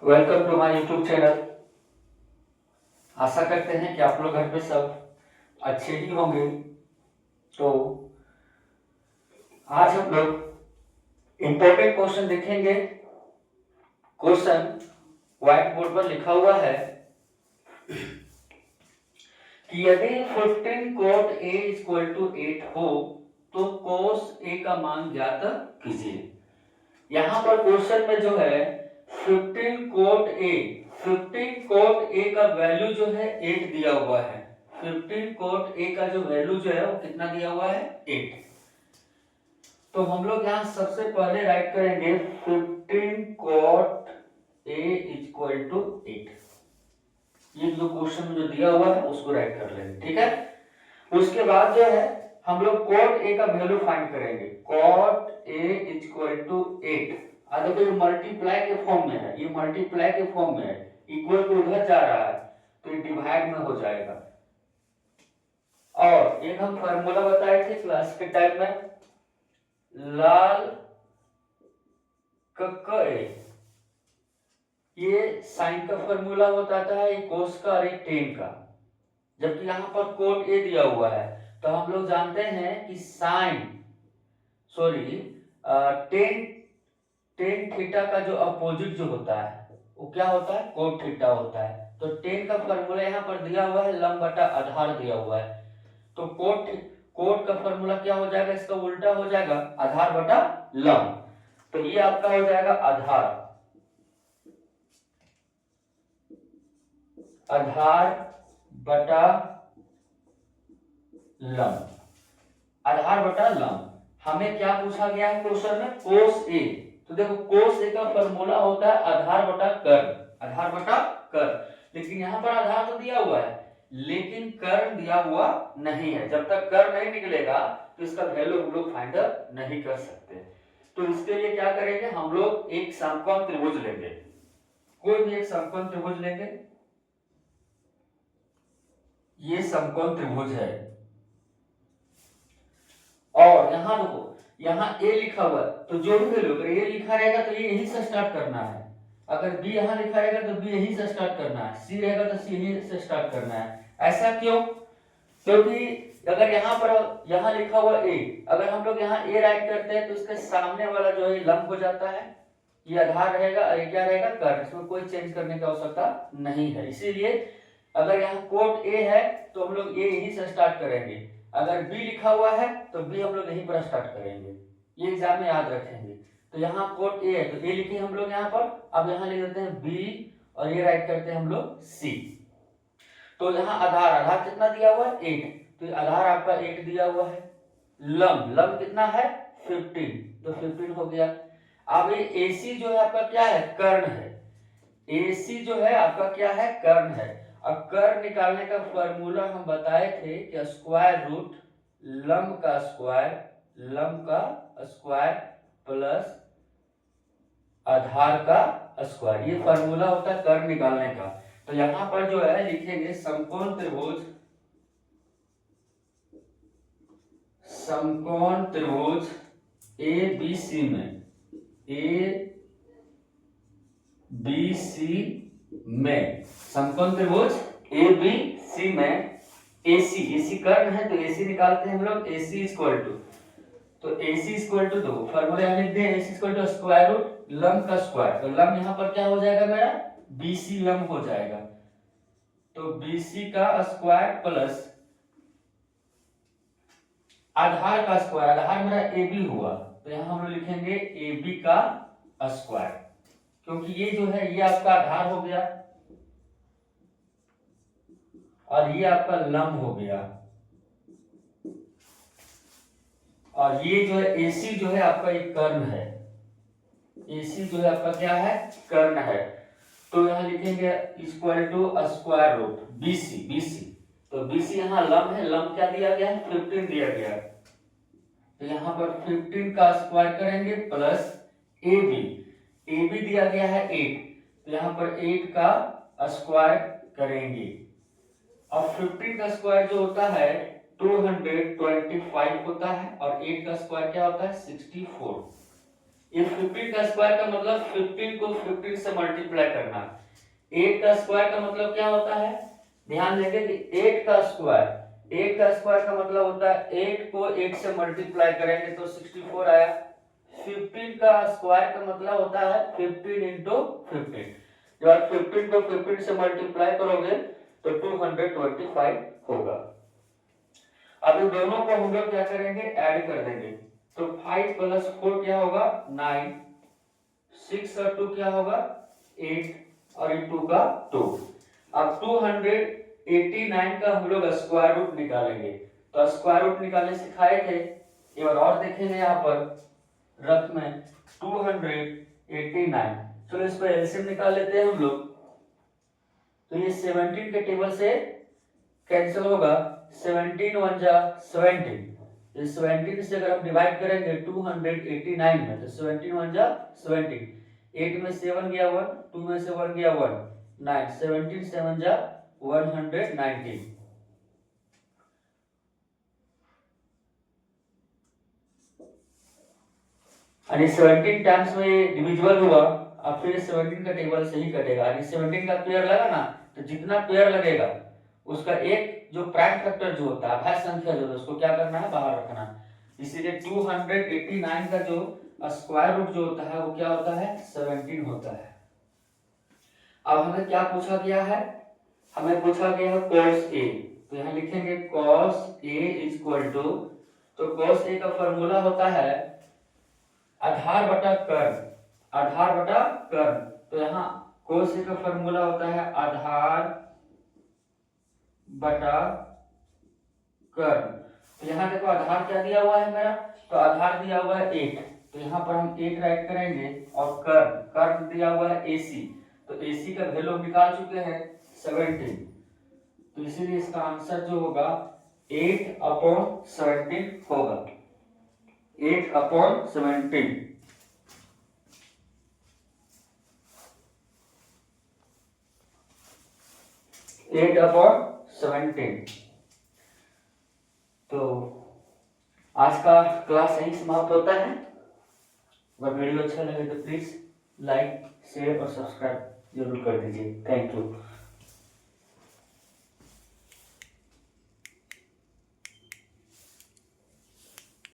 Welcome to my YouTube channel. आशा करते हैं कि आप लोग घर पे सब अच्छे ही होंगे। तो आज हम लोग इम्पोर्टेंट क्वेश्चन देखेंगे। क्वेश्चन व्हाइट बोर्ड पर लिखा हुआ है कि यदि 15 cot A इक्वल टू 8 हो तो cos A का मान ज्ञात कीजिए। यहाँ पर क्वेश्चन में जो है 15 cot A का वैल्यू जो है 8 दिया हुआ है। 15 cot A का जो वैल्यू जो है वो कितना दिया हुआ है 8। तो हम लोग यहाँ सबसे पहले राइट करेंगे 15 cot A इक्वल टू 8। ये जो क्वेश्चन में जो दिया हुआ है उसको राइट कर लेंगे, ठीक है। उसके बाद जो है हम लोग cot A का वैल्यू फाइंड करेंगे। cot A equal to 8। देखो ये मल्टीप्लाई के फॉर्म में है, ये मल्टीप्लाई के फॉर्म में है, इक्वल टू उधर जा रहा है तो ये डिवाइड में हो जाएगा। और एक हम फार्मूला बताए थे क्लास के टाइम में, लाल कक्का ए, ये साइन का फार्मूला होता है, ये कोस का और ये टेन का। जबकि यहाँ पर cot A दिया हुआ है तो हम लोग जानते हैं कि टेन थीटा का जो अपोजिट जो होता है वो क्या होता है, cot थीटा होता है। तो टेन का फार्मूला यहाँ पर दिया हुआ है, लंब बटा आधार दिया हुआ है। तो कोट का फार्मूला क्या हो जाएगा, इसका उल्टा हो जाएगा, आधार बटा लंब। तो ये आपका हो जाएगा आधार बटा लंब। आधार बटा लंब हमें क्या पूछा गया है क्वेश्चन में, कोस ए। तो देखो कोस ए का फार्मूला होता है आधार बटा कर्ण। लेकिन यहाँ पर आधार तो दिया हुआ है लेकिन कर्ण दिया हुआ नहीं है। जब तक कर्ण नहीं निकलेगा तो इसका वैल्यू हम लोग फाइंड नहीं कर सकते। तो इसके लिए क्या करेंगे, हम लोग एक समकोण त्रिभुज लेंगे, कोई भी एक समकोण त्रिभुज लेंगे। ये समकोण त्रिभुज है और यहाँ देखो यहाँ ए लिखा हुआ है तो जो भी वैल्यू अगर ए लिखा रहेगा तो ये यहीं से स्टार्ट करना है, अगर बी यहाँ लिखा रहेगा तो बी यहीं से स्टार्ट करना है, सी रहेगा तो सी यहीं से स्टार्ट करना है। ऐसा क्यों, क्योंकि अगर यहाँ लिखा हुआ ए, अगर हम लोग यहाँ ए राइट करते हैं तो इसके सामने वाला जो है लंब हो जाता है, ये आधार रहेगा और ये क्या रहेगा कर्ण। इसमें कोई चेंज करने की आवश्यकता नहीं है। इसीलिए अगर यहाँ कोट ए है तो हम लोग ए यहीं से स्टार्ट करेंगे, अगर बी लिखा हुआ है तो बी हम लोग यहीं पर स्टार्ट करेंगे। ये एग्जाम में याद रखेंगे। तो यहाँ कोट ए है तो ए लिखे हम लोग यहाँ पर, अब यहाँ लिख देते हैं बी और ये राइट करते हैं हम लोग सी। तो यहाँ आधार कितना दिया हुआ है 8, तो आधार आपका 8 दिया हुआ है। लंब कितना है 15, तो 15 हो गया। अब ये AC जो है आपका क्या है, कर्ण है। AC जो है आपका क्या है, कर्ण है। और कर्ण निकालने का फॉर्मूला हम बताए थे कि स्क्वायर रूट लंब का स्क्वायर प्लस आधार का स्क्वायर, ये फॉर्मूला होता है कर्ण निकालने का। तो यहां पर जो है लिखेंगे समकोण त्रिभुज ABC में समकोण त्रिभुज ABC में AC कर्ण है तो AC निकालते हैं हम लोग। AC इक्वल टू, तो AC इक्वल टू दो फॉर्मूला लिख दें, AC equal to square root लंब का स्क्वायर, तो लंब यहाँ पर क्या हो जाएगा मेरा BC लंब हो जाएगा। तो BC का स्क्वायर प्लस आधार का स्क्वायर, आधार मेरा AB हुआ तो यहाँ हम लोग लिखेंगे AB का स्क्वायर, क्योंकि ये जो है ये आपका आधार हो गया और ये आपका लंब हो गया, और ये जो है AC जो है आपका ये कर्ण है। AC जो है आपका क्या है, कर्ण है। तो यहाँ लिखेंगे equal to square root BC। तो BC यहाँ लंब है, लंब क्या दिया गया है 15 दिया गया है, तो यहाँ पर 15 का स्क्वायर करेंगे प्लस AB दिया गया है 8, तो यहाँ पर 8 का स्क्वायर करेंगे। और 15 का स्क्वायर जो होता है 225 होता है और 8 का स्क्वायर क्या होता है 64। ये 15 का स्क्वायर का मतलब 15 को 15 से मल्टीप्लाई करना। 8 का स्क्वायर का मतलब क्या होता है, ध्यान देंगे कि 8 का स्क्वायर का मतलब होता है 8 को 8 से मल्टीप्लाई करेंगे तो 64 आया। 15 का स्क्वायर का मतलब होता है 15 इंटू 15। जब आप 15 को 15 से मल्टीप्लाई करोगे तो 225 होगा। अब इन दोनों को हम लोग क्या करेंगे, ऐड कर देंगे। तो 5 + 4 क्या होगा 9, 6 और 2 क्या होगा 8 और ये 2 का 2। अब 289 का हम लोग स्क्वायर रूट निकालेंगे। तो स्क्वायर रूट निकालने सिखाए थे, एक बार और देखेंगे यहाँ पर रफ में 289। चलो इस पर एलसीएम निकाल लेते हैं हम लोग। तो ये 17 के टेबल से कैंसिल होगा, 17 1 जा 17। इस 17 से अगर हम डिवाइड करेंगे 289 में तो 17 1 जा 17, 8 में 7 गया 1, 2 में से 1 गया 1, 9, 17 7 जा 119। आणि 17 टाइम्स में डिविजिबल हुआ। अब फिर 17 का टेबल से ही कटेगा। यानी 17 का पेयर लगा ना, तो जितना पेयर लगेगा उसका एक जो प्राइम फैक्टर जो होता है, अभाज्य संख्या जो है, उसको क्या करना है, बाहर रखना। इसीलिए 289 का जो स्क्वायर रूट जो होता है वो क्या होता है 17 होता है। अब हमें क्या पूछा गया है, हमें पूछा गया है cos a। तो यहाँ लिखेंगे cos a इक्वल टू, तो cos a का फॉर्मूला होता है आधार बटा कर्ण। तो यहाँ cos a का फॉर्मूला होता है आधार बटा कर्ण। तो यहाँ देखो आधार क्या दिया हुआ है मेरा, तो आधार दिया हुआ है 8, तो यहाँ पर हम 8 राइट करेंगे। और कर्ण दिया हुआ है AC, तो AC का वैल्यू हम निकाल चुके हैं 17। तो इसीलिए इसका आंसर जो होगा 8/17 होगा, 8/17। तो आज का क्लास यही समाप्त होता है। अगर वीडियो अच्छा लगे तो प्लीज लाइक शेयर और सब्सक्राइब जरूर कर दीजिए। Thank you.